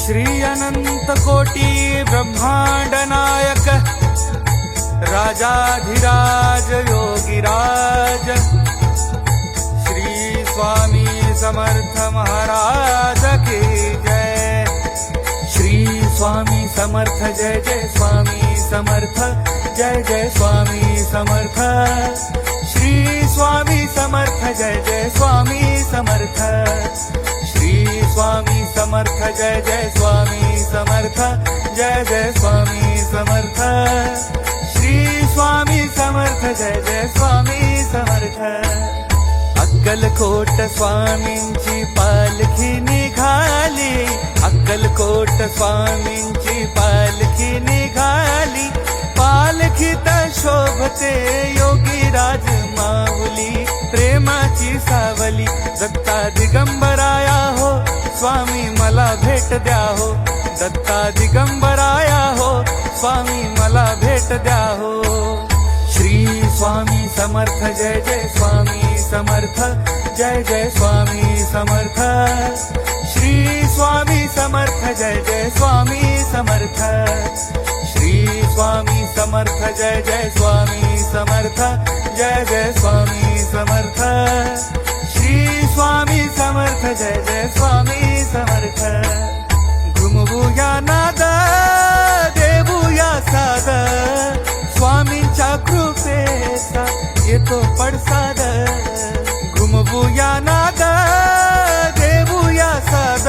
श्री अनंत कोटी ब्रह्मांड नायक राजाधिराज योगीराज श्री स्वामी समर्थ महाराज की जय। श्री स्वामी समर्थ जय जय स्वामी समर्थ जय जय स्वामी समर्थ। श्री स्वामी समर्थ जय जय स्वामी समर्थ। श्री स्वामी समर्थ जय जय स्वामी समर्थ जय जय स्वामी समर्थ। श्री स्वामी समर्थ जय जय स्वामी समर्थ। अक्कलकोट स्वामींची पालखी निघाली, अक्कलकोट स्वामींची पालखी निघाली। पालखीत शोभते योगीराज माऊली, प्रेमाची सावली दत्ता दिगंबराया हो, स्वामी मला भेट द्या हो। दत्ता दिगंबराया हो, स्वामी मला भेट द्या हो। श्री स्वामी समर्थ जय जय स्वामी समर्थ जय जय स्वामी समर्थ। श्री स्वामी समर्थ जय जय स्वामी समर्थ। श्री स्वामी समर्थ जय जय स्वामी समर्थ जय जय स्वामी समर्थ। श्री स्वामी समर्थ जय जय स्वामी समर्थ। घुमवूया नाद देवूया साद, स्वामींच्या कृपेचा येतो पडसाद। घुमवूया नाद देवूया साद,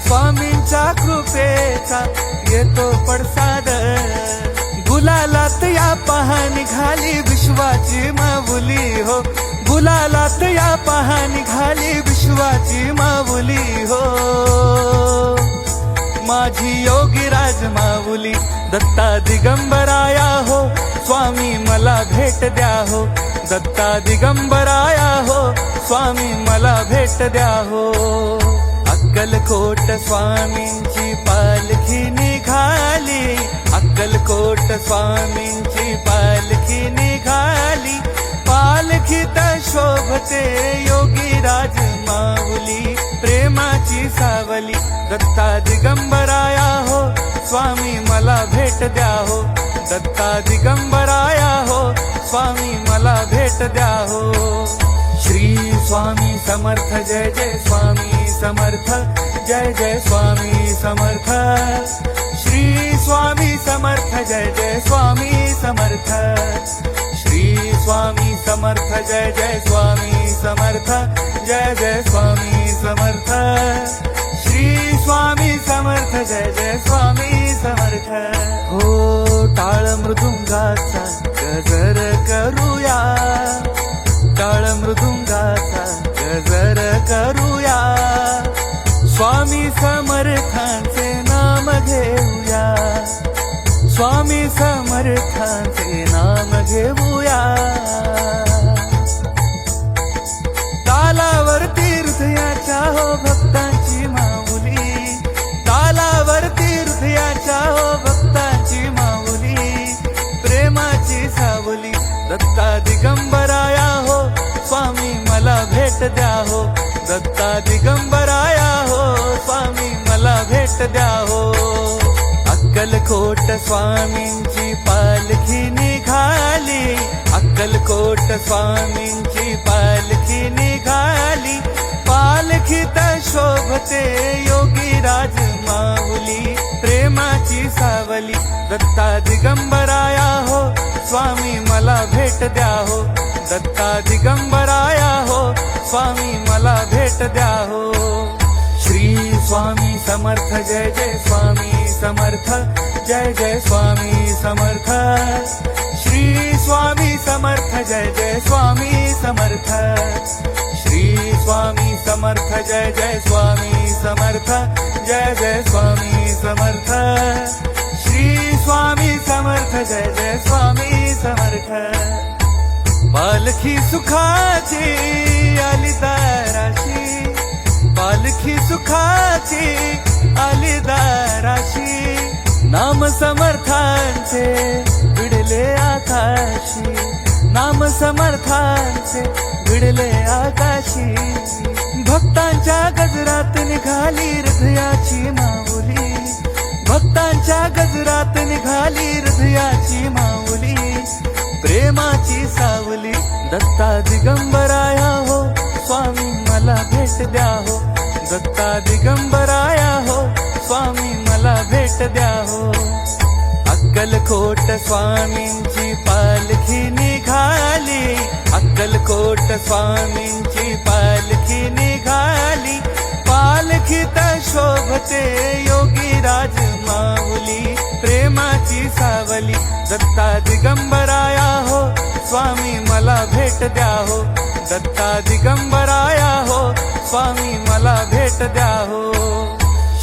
स्वामींच्या कृपेचा येतो पडसाद। गुलालात या पहा निघाली विश्वाची माऊली हो, गुलालात या पहा निघाली विश्वाची माऊली हो। माझी योगीराज माऊली दत्ता दिगंबराया हो, स्वामी मला भेट द्या हो। दत्ता दिगंबराया हो, स्वामी मला भेट द्या हो। अक्कलकोट स्वामींची पालखी निघाली, अक्कलकोट स्वामींची पालखी निघाली। पालखीत शोभते योगीराज माऊली, प्रेमाची सावली दत्ता दिगंबराया हो, स्वामी मला भेट द्या हो। दत्ता दिगंबराया हो, स्वामी मला भेट द्या हो। श्री स्वामी समर्थ जय जय स्वामी समर्थ जय जय स्वामी समर्थ। श्री स्वामी समर्थ जय जय स्वामी समर्थ। श्री स्वामी समर्थ जय जय स्वामी समर्थ जय जय स्वामी समर्थ। श्री स्वामी समर्थ जय जय स्वामी समर्थ। हो टाळ मृदुंगाचा गजर करूया, टाळ मृदुंगाचा गजर करूया। स्वामी समर्थांचे नाम घेऊया, स्वामी समर्थांचे नाम घेऊया। तालावरती हृदयाच्या हो भक्तांची माऊली, तालावरती हृदयाच्या हो भक्तांची माऊली, प्रेमाची सावली दत्ता दिगंबराया हो, स्वामी मला भेट द्या हो। दत्ता दिगंबराया हो, स्वामी मला भेट द्या हो। अक्कलकोट स्वामींची पालखी निघाली, अक्कलकोट स्वामींची पालखी निघाली। पालखीत शोभते योगीराज माऊली, प्रेमाची सावली दत्ता दिगंबराया हो, स्वामी मला भेट द्या हो। दत्ता दिगंबराया हो, स्वामी मला भेट द्या हो। श्री स्वामी समर्थ जय जय स्वामी समर्थ जय जय स्वामी समर्थ। श्री स्वामी समर्थ जय जय स्वामी समर्थ। श्री स्वामी समर्थ जय जय स्वामी समर्थ जय जय स्वामी समर्थ। श्री स्वामी समर्थ जय जय स्वामी समर्थ। पालखी सुखाची आली दाराशी, पालखी सुखाची आली दाराशी। नाम समर्थांचे भिडले आकाशी, नाम समर्थांचे भिडले आकाशी। भक्तांच्या गजरात निघाली हृदयाची माऊली, रात निघाली हृदयाची माऊली, प्रेमाची सावली. दत्ता दिगंबराया हो, स्वामी मला भेट द्या हो. दत्ता दिगंबराया हो, स्वामी मला भेट द्या हो. अक्कलकोट स्वामींची पालखी निघाली, अक्कलकोट स्वामींची पालखी निघाली. पालखीत शोभते योगीराज माऊली, प्रेमाची सावली. दत्ता दिगंबराया हो, स्वामी मला भेट द्या हो. दत्ता दिगंबराया हो, स्वामी मला भेट द्या हो.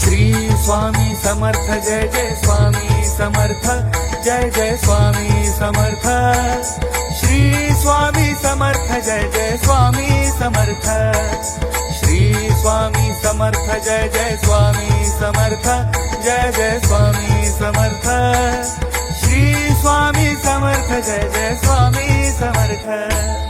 श्री स्वामी समर्थ, जय जय स्वामी समर्थ, जय जय स्वामी समर्थ. श्री स्वामी समर्थ, जय जय स्वामी समर्थ. श्री स्वामी समर्थ, जय जय स्वामी समर्थ, जय जय स्वामी समर्थ. श्री स्वामी समर्थ, जय जय स्वामी समर्थ.